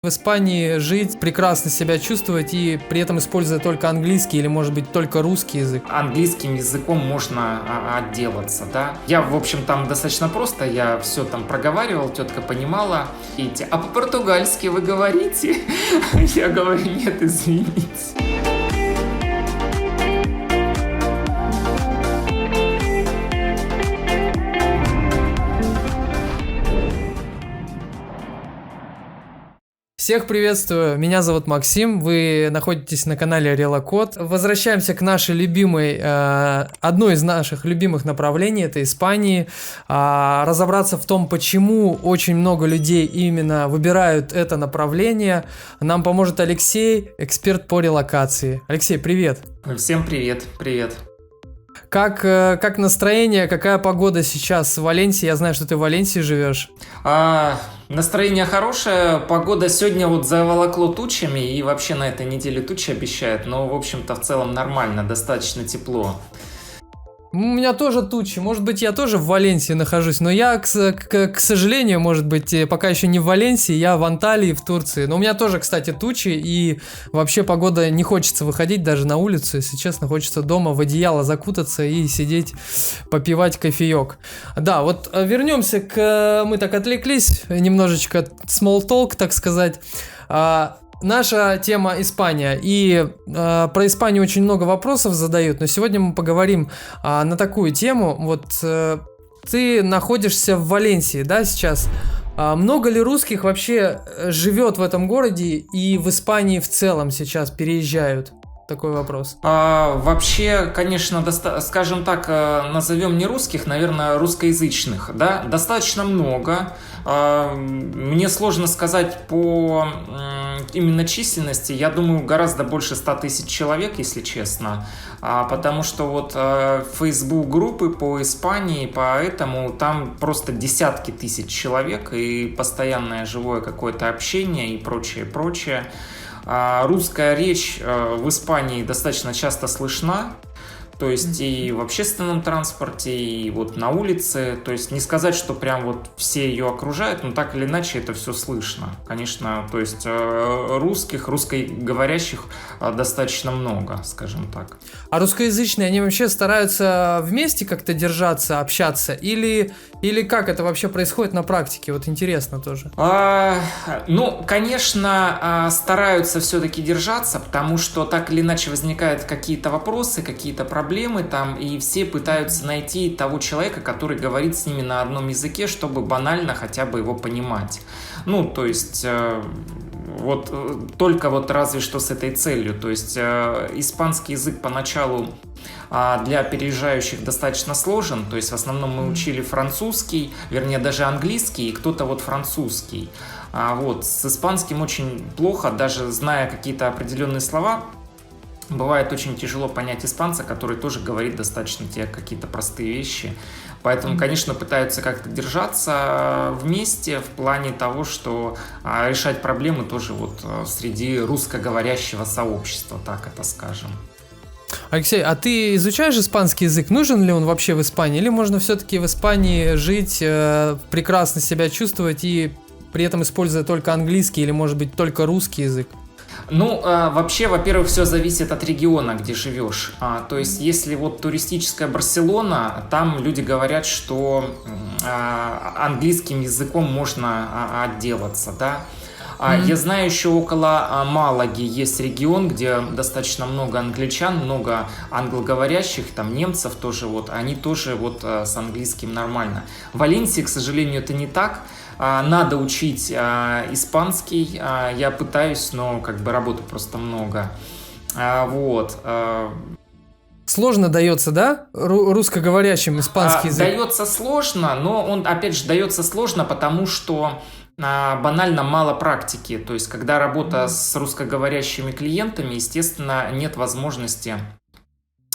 В Испании жить, прекрасно себя чувствовать и при этом используя только английский или, может быть, только русский язык. Английским языком можно отделаться, да. Я, в общем, там достаточно просто, я все там проговаривал, тетка понимала. А по-португальски вы говорите? Я говорю, нет, извините. Всех приветствую, меня зовут Максим, вы находитесь на канале Релокод. Возвращаемся к нашей любимой, одной из наших любимых направлений, это Испании. Разобраться в том, почему очень много людей именно выбирают это направление, нам поможет Алексей, эксперт по релокации. Алексей, привет! Всем привет, привет. Как настроение, какая погода сейчас в Валенсии? Я знаю, что ты в Валенсии живешь. Настроение хорошее, погода сегодня вот заволокло тучами, и вообще на этой неделе тучи обещают, но, в общем-то, в целом нормально, достаточно тепло. У меня тоже тучи, может быть, я тоже в Валенсии нахожусь, но я, к сожалению, может быть, пока еще не в Валенсии, я в Анталии, в Турции. Но у меня тоже, кстати, тучи, и вообще погода, не хочется выходить даже на улицу, если честно, хочется дома в одеяло закутаться и сидеть, попивать кофеек. Да, вот вернемся мы так отвлеклись, немножечко small talk, так сказать. Наша тема Испания, и про Испанию очень много вопросов задают, но сегодня мы поговорим на такую тему. Вот ты находишься в Валенсии, да, сейчас? Много ли русских вообще живет в этом городе и в Испании в целом сейчас переезжают? Такой вопрос. Вообще, конечно, скажем так, назовем не русских, наверное, русскоязычных, да, достаточно много. Мне сложно сказать по именно численности, я думаю, гораздо больше 100 тысяч человек, если честно, потому что вот Facebook группы по Испании, поэтому там просто десятки тысяч человек и постоянное живое какое-то общение и прочее, прочее. Русская речь в Испании достаточно часто слышна, то есть и в общественном транспорте, и вот на улице, то есть не сказать, что прям вот все ее окружают, но так или иначе это все слышно. Конечно, то есть русскоговорящих достаточно много, скажем так. А русскоязычные, они вообще стараются вместе как-то держаться, общаться, или как это вообще происходит на практике? Вот интересно тоже. Ну, конечно, стараются все-таки держаться, потому что так или иначе возникают какие-то вопросы, какие-то проблемы там, и все пытаются найти того человека, который говорит с ними на одном языке, чтобы банально хотя бы его понимать. Ну, то есть вот только вот разве что с этой целью. То есть испанский язык поначалу для переезжающих достаточно сложен, то есть в основном мы учили французский, вернее даже английский, и кто-то вот французский. Вот с испанским очень плохо, даже зная какие-то определенные слова. Бывает очень тяжело понять испанца, который тоже говорит достаточно те какие-то простые вещи. Поэтому, конечно, пытаются как-то держаться вместе в плане того, что решать проблемы тоже вот среди русскоговорящего сообщества, так это скажем. Алексей, а ты изучаешь испанский язык? Нужен ли он вообще в Испании? Или можно все-таки в Испании жить, прекрасно себя чувствовать и при этом используя только английский или, может быть, только русский язык? Ну, вообще, во-первых, все зависит от региона, где живешь. То есть, если вот туристическая Барселона, там люди говорят, что английским языком можно отделаться, да. Я знаю, еще около Малаги есть регион, где достаточно много англичан, много англоговорящих, там немцев тоже, вот, они тоже вот с английским нормально. В Валенсии, к сожалению, это не так. Надо учить испанский, я пытаюсь, но как бы работы просто много. Вот. Сложно дается, да, русскоговорящим испанский язык? Дается сложно, но он, опять же, дается сложно, потому что банально мало практики. То есть, когда работа с русскоговорящими клиентами, естественно, нет возможности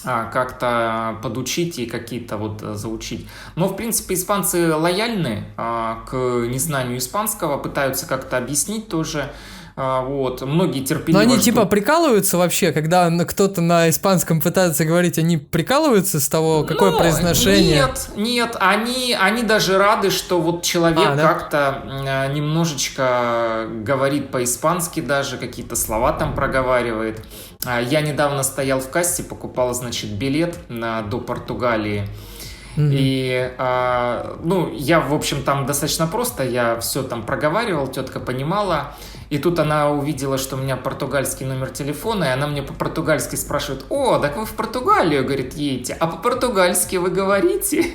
как-то подучить и какие-то вот заучить. Но, в принципе, испанцы лояльны к незнанию испанского, пытаются как-то объяснить тоже. Вот, многие Но терпеливо они ждут. типа прикалываются вообще, когда кто-то на испанском пытается говорить, они прикалываются с того, какое Ну, произношение? нет, они даже рады, что вот человек Да? как-то немножечко говорит по-испански даже, какие-то слова там проговаривает. Я недавно стоял в кассе, покупал, значит, билет до Португалии. И, ну, я, в общем, там достаточно просто, я все там проговаривал, тетка понимала. И тут она увидела, что у меня португальский номер телефона, и она мне по-португальски спрашивает: «О, так вы в Португалию, говорит, едете, а по-португальски вы говорите?»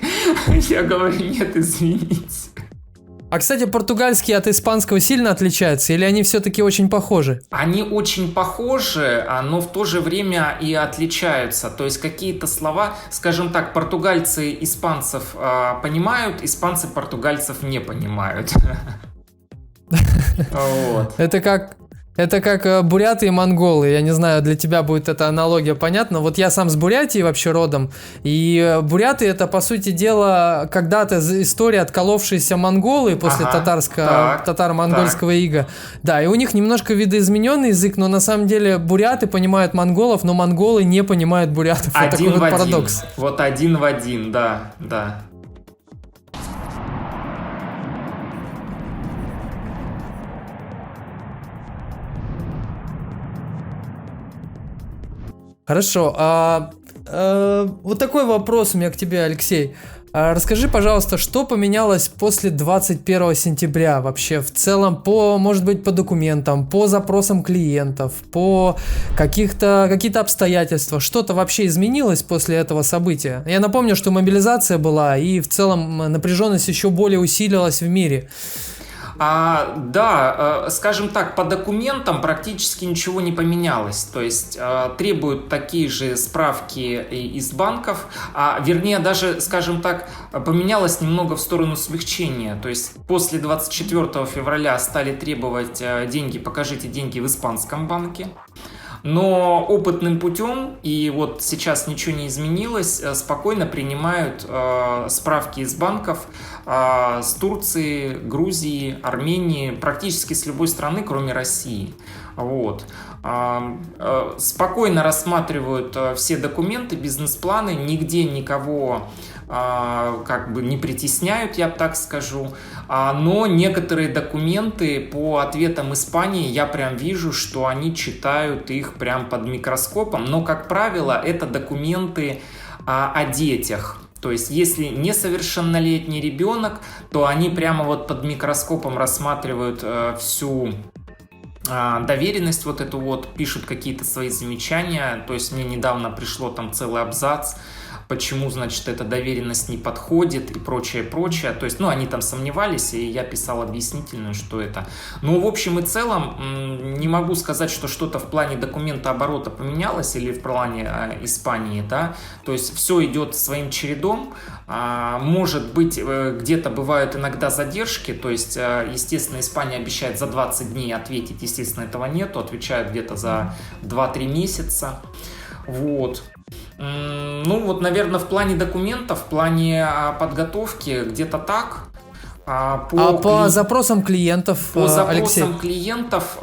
Я говорю: «Нет, извините». А, кстати, португальский от испанского сильно отличается, или они все-таки очень похожи? Они очень похожи, но в то же время и отличаются. То есть какие-то слова, скажем так, португальцы испанцев понимают, испанцы португальцев не понимают. Вот. Это как буряты и монголы. Я не знаю, для тебя будет эта аналогия понятна. Вот я сам с Бурятии вообще родом. И буряты — это, по сути дела, когда-то история отколовшиеся монголы после татаро-монгольского ига. Да, и у них немножко видоизмененный язык, но на самом деле буряты понимают монголов, но монголы не понимают бурятов. Вот такой вот парадокс. Вот один в один, да, да. Хорошо. Вот такой вопрос у меня к тебе, Алексей. Расскажи, пожалуйста, что поменялось после 21 сентября вообще в целом может быть, по документам, по запросам клиентов, по какие-то обстоятельства? Что-то вообще изменилось после этого события? Я напомню, что мобилизация была, и в целом напряженность еще более усилилась в мире. Да, скажем так, по документам практически ничего не поменялось. То есть требуют такие же справки из банков, вернее, даже, скажем так, поменялось немного в сторону смягчения. То есть после 24 февраля стали требовать деньги, покажите деньги в испанском банке. Но опытным путем, и вот сейчас ничего не изменилось, спокойно принимают справки из банков с Турции, Грузии, Армении, практически с любой страны, кроме России. Вот. Спокойно рассматривают все документы, бизнес-планы, нигде никого как бы не притесняют, я так скажу. Но некоторые документы по ответам Испании я прям вижу, что они читают их прям под микроскопом. Но, как правило, это документы о детях. То есть, если несовершеннолетний ребенок, то они прямо вот под микроскопом рассматривают всю доверенность вот эту вот, пишут какие-то свои замечания. То есть, мне недавно пришло там целый абзац, почему, значит, эта доверенность не подходит и прочее, прочее. То есть, ну, они там сомневались, и я писал объяснительную, что это. Ну, в общем и целом, не могу сказать, что что-то в плане документа оборота поменялось или в плане Испании, да. То есть, все идет своим чередом. Может быть, где-то бывают иногда задержки, то есть, естественно, Испания обещает за 20 дней ответить, естественно, этого нету, отвечают где-то за 2-3 месяца. Вот. Ну вот, наверное, в плане документов, в плане подготовки где-то так. По запросам клиентов, По запросам Алексей? клиентов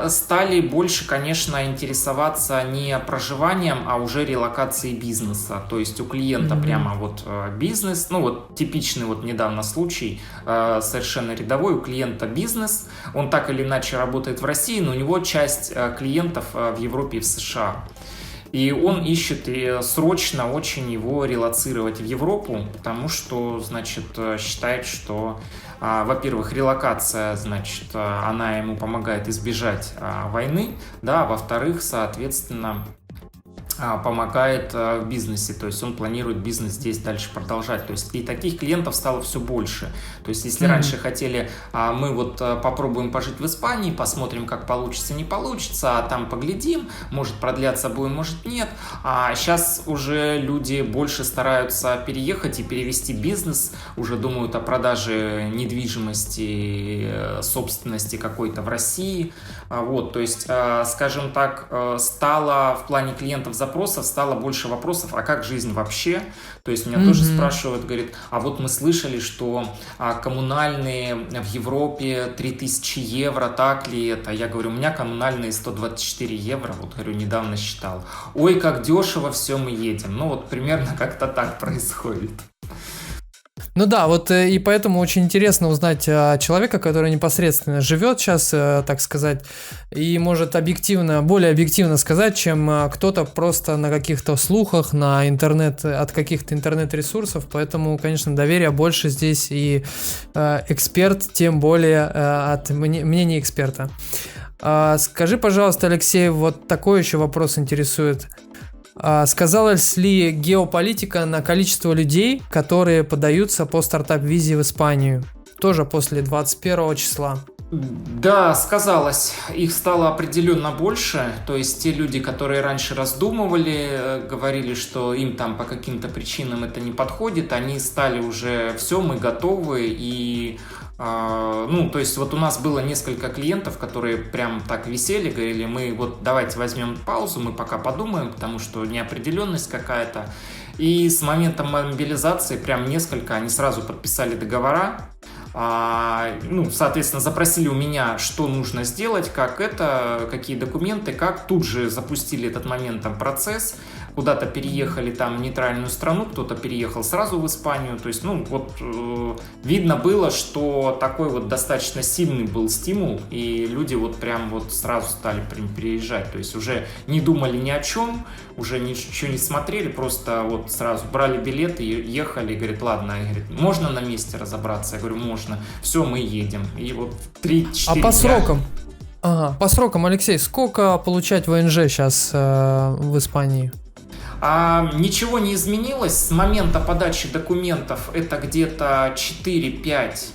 стали больше, конечно, интересоваться не проживанием, а уже релокацией бизнеса. То есть у клиента прямо вот бизнес, ну вот типичный вот недавно случай, совершенно рядовой, у клиента бизнес, он так или иначе работает в России, но у него часть клиентов в Европе и в США. И он ищет срочно очень его релоцировать в Европу, потому что, значит, считает, что, во-первых, релокация, значит, она ему помогает избежать войны, да, во-вторых, соответственно, помогает в бизнесе, то есть он планирует бизнес здесь дальше продолжать, то есть и таких клиентов стало все больше. То есть если раньше хотели, мы вот попробуем пожить в Испании, посмотрим, как получится, не получится, а там поглядим, может продлятся будет, может нет, а сейчас уже люди больше стараются переехать и перевести бизнес, уже думают о продаже недвижимости, собственности какой-то в России, вот, то есть, скажем так, стало в плане клиентов запросов стало больше вопросов, а как жизнь вообще? То есть меня тоже спрашивают, говорит, а вот мы слышали, что коммунальные в Европе 3000 евро, так ли это? Я говорю, у меня коммунальные 124 евро, вот говорю, недавно считал. Ой, как дешево все мы едем. Ну вот примерно как-то так происходит. Ну да, вот и поэтому очень интересно узнать человека, который непосредственно живет сейчас, так сказать, и может более объективно сказать, чем кто-то просто на каких-то слухах, от каких-то интернет-ресурсов. Поэтому, конечно, доверия больше здесь, и эксперт, тем более от мнения эксперта. Скажи, пожалуйста, Алексей, вот такой еще вопрос интересует. Сказалась ли геополитика на количество людей, которые подаются по стартап-визе в Испанию? Тоже после 21 числа. Да, сказалось. Их стало определенно больше. То есть те люди, которые раньше раздумывали, говорили, что им там по каким-то причинам это не подходит, они стали уже все, мы готовы. И то есть вот у нас было несколько клиентов, которые прям так висели, говорили, мы вот давайте возьмем паузу, мы пока подумаем, потому что неопределенность какая-то. И с момента мобилизации прям несколько, они сразу подписали договора. Соответственно, запросили у меня, что нужно сделать, какие документы, как. Тут же запустили этот момент, процесс. Куда-то переехали там в нейтральную страну, кто-то переехал сразу в Испанию. То есть, видно было, что такой вот достаточно сильный был стимул, и люди вот прям вот сразу стали переезжать. То есть уже не думали ни о чем, уже ничего не смотрели, просто вот сразу брали билеты и ехали. Говорит, ладно, можно на месте разобраться? Я говорю, можно. Все, мы едем. И вот 3-4 по срокам? По срокам, Алексей, сколько получать ВНЖ сейчас в Испании? Ничего не изменилось. С момента подачи документов это где-то 4-5,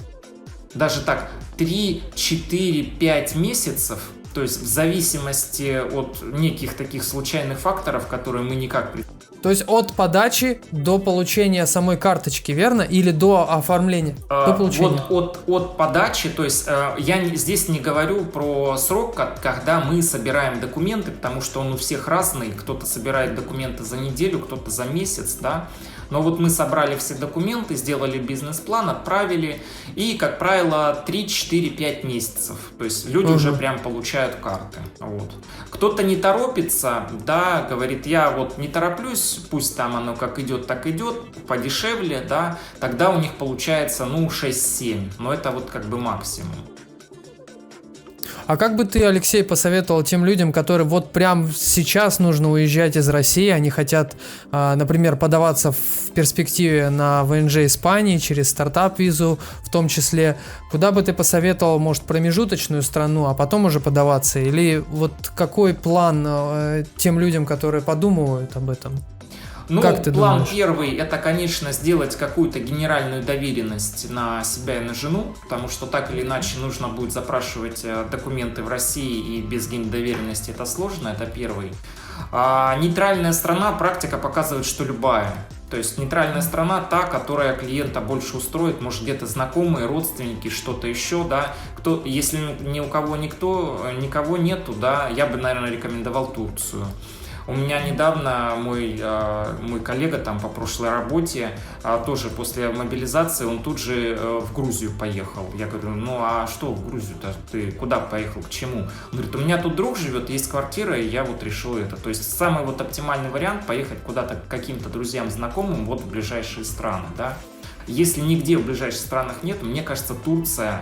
даже так, 3-4-5 месяцев. То есть в зависимости от неких таких случайных факторов, которые мы никак... То есть от подачи до получения самой карточки, верно? Или до оформления? До получения? Вот от подачи, то есть я здесь не говорю про срок, когда мы собираем документы, потому что он у всех разный. Кто-то собирает документы за неделю, кто-то за месяц, да. Но вот мы собрали все документы, сделали бизнес-план, отправили, и, как правило, 3-4-5 месяцев. То есть люди уже прям получают карты. Вот. Кто-то не торопится, да, говорит, я вот не тороплюсь, пусть там оно как идет, так идет, подешевле, да, тогда у них получается, 6-7, но это вот как бы максимум. А как бы ты, Алексей, посоветовал тем людям, которые вот прям сейчас нужно уезжать из России, они хотят, например, подаваться в перспективе на ВНЖ Испании через стартап-визу в том числе, куда бы ты посоветовал, может, промежуточную страну, а потом уже подаваться? Или вот какой план тем людям, которые подумывают об этом? Как ты план думаешь? первый, это, конечно, сделать какую-то генеральную доверенность на себя и на жену, потому что так или иначе нужно будет запрашивать документы в России, и без гендоверенности это сложно, это первый. Нейтральная страна, практика показывает, что любая. То есть нейтральная страна та, которая клиента больше устроит, может где-то знакомые, родственники, что-то еще, да. Если ни у кого никого нету, да, я бы, наверное, рекомендовал Турцию. У меня недавно мой коллега там по прошлой работе, тоже после мобилизации, он тут же в Грузию поехал. Я говорю, а что в Грузию-то? Ты куда поехал, к чему? Он говорит, у меня тут друг живет, есть квартира, и я вот решил это. То есть самый вот оптимальный вариант поехать куда-то к каким-то друзьям, знакомым вот в ближайшие страны, да. Если нигде в ближайших странах нет, мне кажется, Турция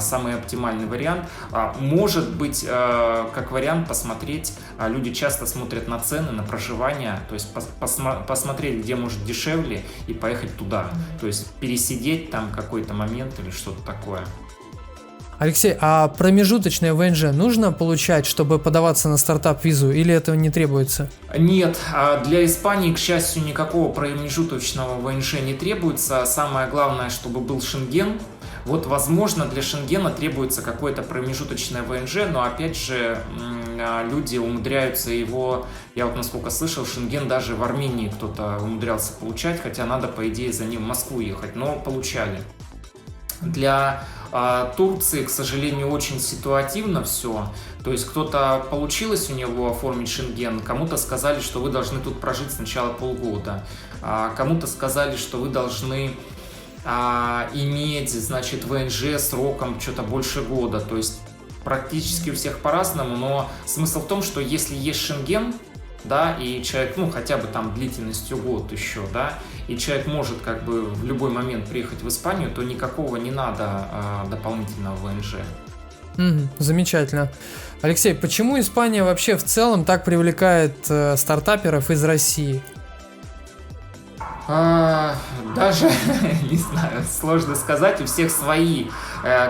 самый оптимальный вариант. Может быть, как вариант посмотреть, люди часто смотрят на цены, на проживание, то есть посмотреть, где может дешевле, и поехать туда. То есть пересидеть там какой-то момент или что-то такое. Алексей, а промежуточное ВНЖ нужно получать, чтобы подаваться на стартап-визу, или этого не требуется? Нет, для Испании, к счастью, никакого промежуточного ВНЖ не требуется. Самое главное, чтобы был Шенген. Вот, возможно, для Шенгена требуется какое-то промежуточное ВНЖ, но, опять же, люди умудряются его, я вот насколько слышал, Шенген даже в Армении кто-то умудрялся получать, хотя надо, по идее, за ним в Москву ехать, но получали. Для Турции, к сожалению, очень ситуативно все. То есть кто-то получилось у него оформить Шенген, кому-то сказали, что вы должны тут прожить сначала полгода, кому-то сказали, что вы должны иметь, значит, ВНЖ сроком что-то больше года. То есть практически у всех по-разному, но смысл в том, что если есть Шенген, да, и человек, ну, хотя бы там длительностью год еще, да, и человек может как бы в любой момент приехать в Испанию, то никакого не надо дополнительного ВНЖ. Замечательно. Алексей, почему Испания вообще в целом так привлекает стартаперов из России? Даже, не знаю, сложно сказать, у всех свои,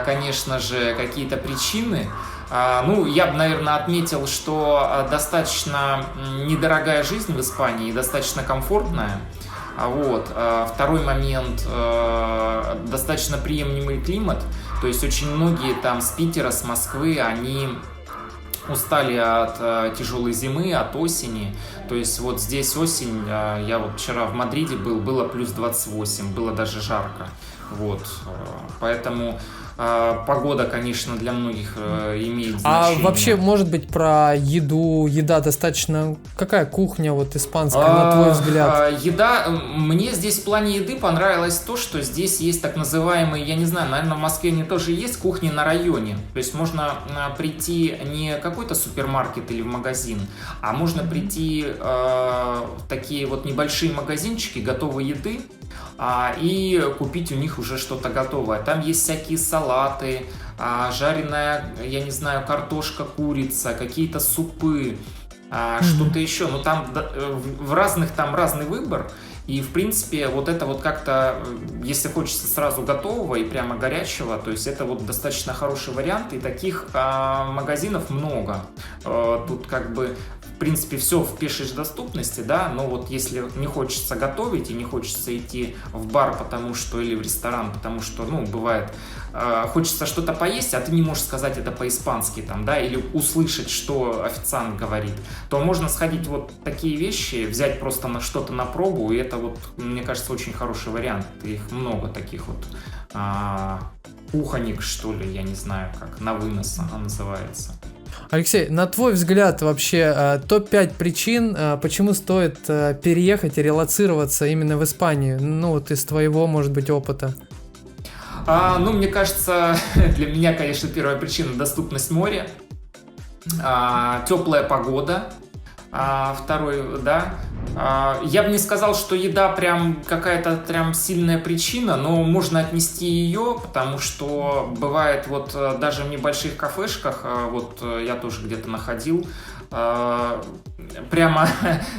конечно же, какие-то причины. Ну, я бы, наверное, отметил, что достаточно недорогая жизнь в Испании, достаточно комфортная. Вот. Второй момент, достаточно приемлемый климат. То есть очень многие там с Питера, с Москвы, они устали от тяжелой зимы, от осени. То есть вот здесь осень, я вот вчера в Мадриде был, было плюс 28, было даже жарко. Вот. Поэтому погода, конечно, для многих имеет значение. А вообще, может быть, про еду, еда достаточно... Какая кухня вот испанская, на твой взгляд? Еда, мне здесь в плане еды понравилось то, что здесь есть так называемые, я не знаю, наверное, в Москве они тоже есть, кухни на районе. То есть можно прийти не какой-то супермаркет или в магазин, а можно прийти в такие вот небольшие магазинчики готовой еды, и купить у них уже что-то готовое. Там есть всякие салаты, жареная, я не знаю, картошка, курица, какие-то супы, что-то еще. Ну, там в разных, там разный выбор. И, в принципе, вот это вот как-то, если хочется сразу готового и прямо горячего, то есть это вот достаточно хороший вариант, и таких магазинов много. Тут как бы в принципе, все в пешей доступности, да, но вот если не хочется готовить и не хочется идти в бар, потому что, или в ресторан, потому что, ну, бывает, хочется что-то поесть, а ты не можешь сказать это по-испански, там, да, или услышать, что официант говорит, то можно сходить вот такие вещи, взять просто на что-то на пробу, и это вот, мне кажется, очень хороший вариант. Их много таких вот кухонек, что ли, я не знаю, как на вынос она называется. Алексей, на твой взгляд вообще топ-5 причин, почему стоит переехать и релоцироваться именно в Испанию? Ну, вот из твоего, может быть, опыта. Ну, мне кажется, для меня, конечно, первая причина — доступность моря, теплая погода, второй, да. Я бы не сказал, что еда прям какая-то прям сильная причина, но можно отнести ее, потому что бывает вот даже в небольших кафешках, вот я тоже где-то находил, прямо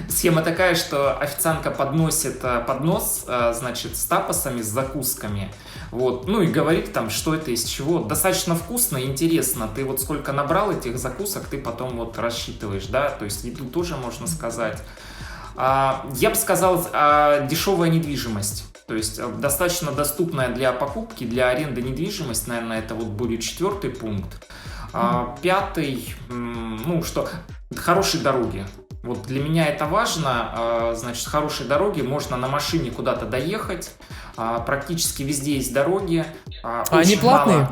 схема такая, что официантка подносит поднос, значит, с тапосами, с закусками, вот, ну и говорит там, что это, из чего. Достаточно вкусно и интересно. Ты вот сколько набрал этих закусок, ты потом вот рассчитываешь, да, то есть еду тоже можно сказать. Я бы сказал, дешевая недвижимость. То есть достаточно доступная для покупки, для аренды недвижимость, наверное, это вот будет 4-й пункт. 5-й, ну что, хорошие дороги. Вот для меня это важно, значит, хорошие дороги, можно на машине куда-то доехать, практически везде есть дороги. Они платные?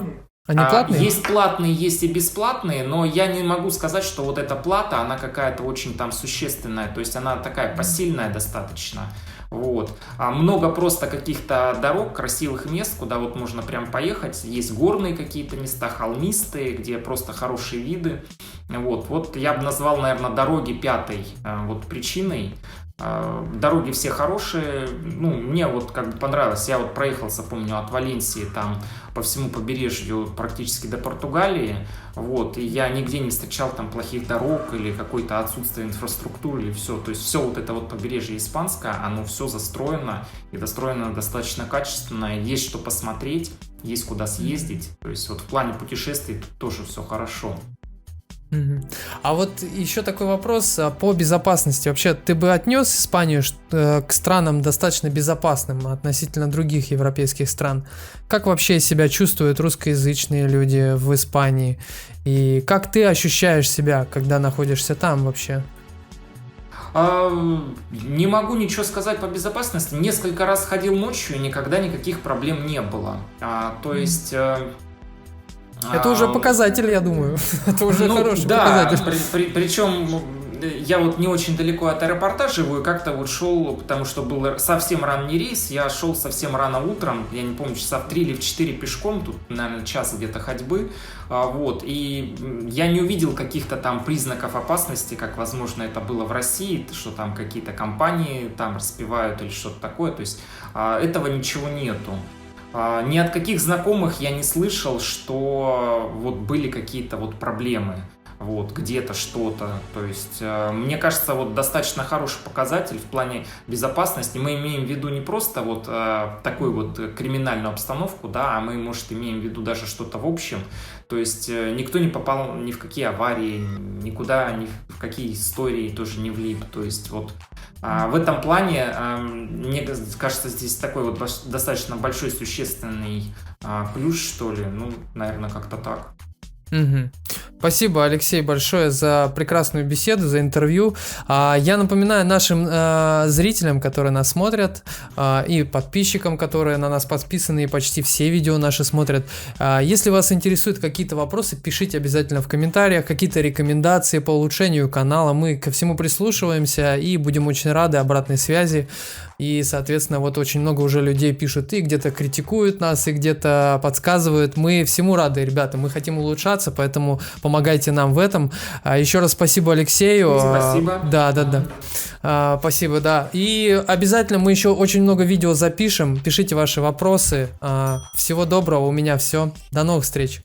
Они платные? Есть платные, есть и бесплатные, но я не могу сказать, что вот эта плата, она какая-то очень там существенная, то есть она такая посильная достаточно. Вот. Много просто каких-то дорог, красивых мест, куда вот можно прям поехать. Есть горные какие-то места, холмистые, где просто хорошие виды. Вот я бы назвал, наверное, дороги 5-й вот причиной. Дороги все хорошие, ну, мне вот как бы понравилось, я вот проехался, помню, от Валенсии там по всему побережью практически до Португалии, вот, и я нигде не встречал там плохих дорог или какое-то отсутствие инфраструктуры или все, то есть все вот это вот побережье испанское, оно все застроено и достроено достаточно качественно, есть что посмотреть, есть куда съездить, то есть вот в плане путешествий тут тоже все хорошо. А вот еще такой вопрос по безопасности. Вообще, ты бы отнес Испанию к странам достаточно безопасным относительно других европейских стран? Как вообще себя чувствуют русскоязычные люди в Испании? И как ты ощущаешь себя, когда находишься там вообще? Не могу ничего сказать по безопасности. Несколько раз ходил ночью, и никогда никаких проблем не было. То есть... Это уже показатель, я думаю. Это уже Ну, хороший да, показатель. причем я вот не очень далеко от аэропорта живу, и как-то вот шел, потому что был совсем ранний рейс, я шел совсем рано утром, я не помню, часа в 3 или в 4 пешком, тут, наверное, час где-то ходьбы, вот, и я не увидел каких-то там признаков опасности, как, возможно, это было в России, что там какие-то компании там распивают или что-то такое, то есть этого ничего нету. Ни от каких знакомых я не слышал, что вот были какие-то вот проблемы, вот где-то что-то. То есть, мне кажется, вот достаточно хороший показатель в плане безопасности. Мы имеем в виду не просто вот такую вот криминальную обстановку, да, а мы, может, имеем в виду даже что-то в общем. То есть, никто не попал ни в какие аварии, никуда, ни в какие истории тоже не влип. То есть, вот в этом плане, мне кажется, здесь такой вот достаточно большой существенный плюс, что ли. Ну, наверное, как-то так. Мгм. Спасибо, Алексей, большое за прекрасную беседу, за интервью. Я напоминаю нашим зрителям, которые нас смотрят, и подписчикам, которые на нас подписаны, и почти все видео наши смотрят. Если вас интересуют какие-то вопросы, пишите обязательно в комментариях, какие-то рекомендации по улучшению канала. Мы ко всему прислушиваемся и будем очень рады обратной связи. И, соответственно, вот очень много уже людей пишут и где-то критикуют нас, и где-то подсказывают. Мы всему рады, ребята, мы хотим улучшаться, поэтому помогайте нам в этом. Еще раз спасибо Алексею. Спасибо. Да. Спасибо, да. И обязательно мы еще очень много видео запишем. Пишите ваши вопросы. Всего доброго, у меня все. До новых встреч.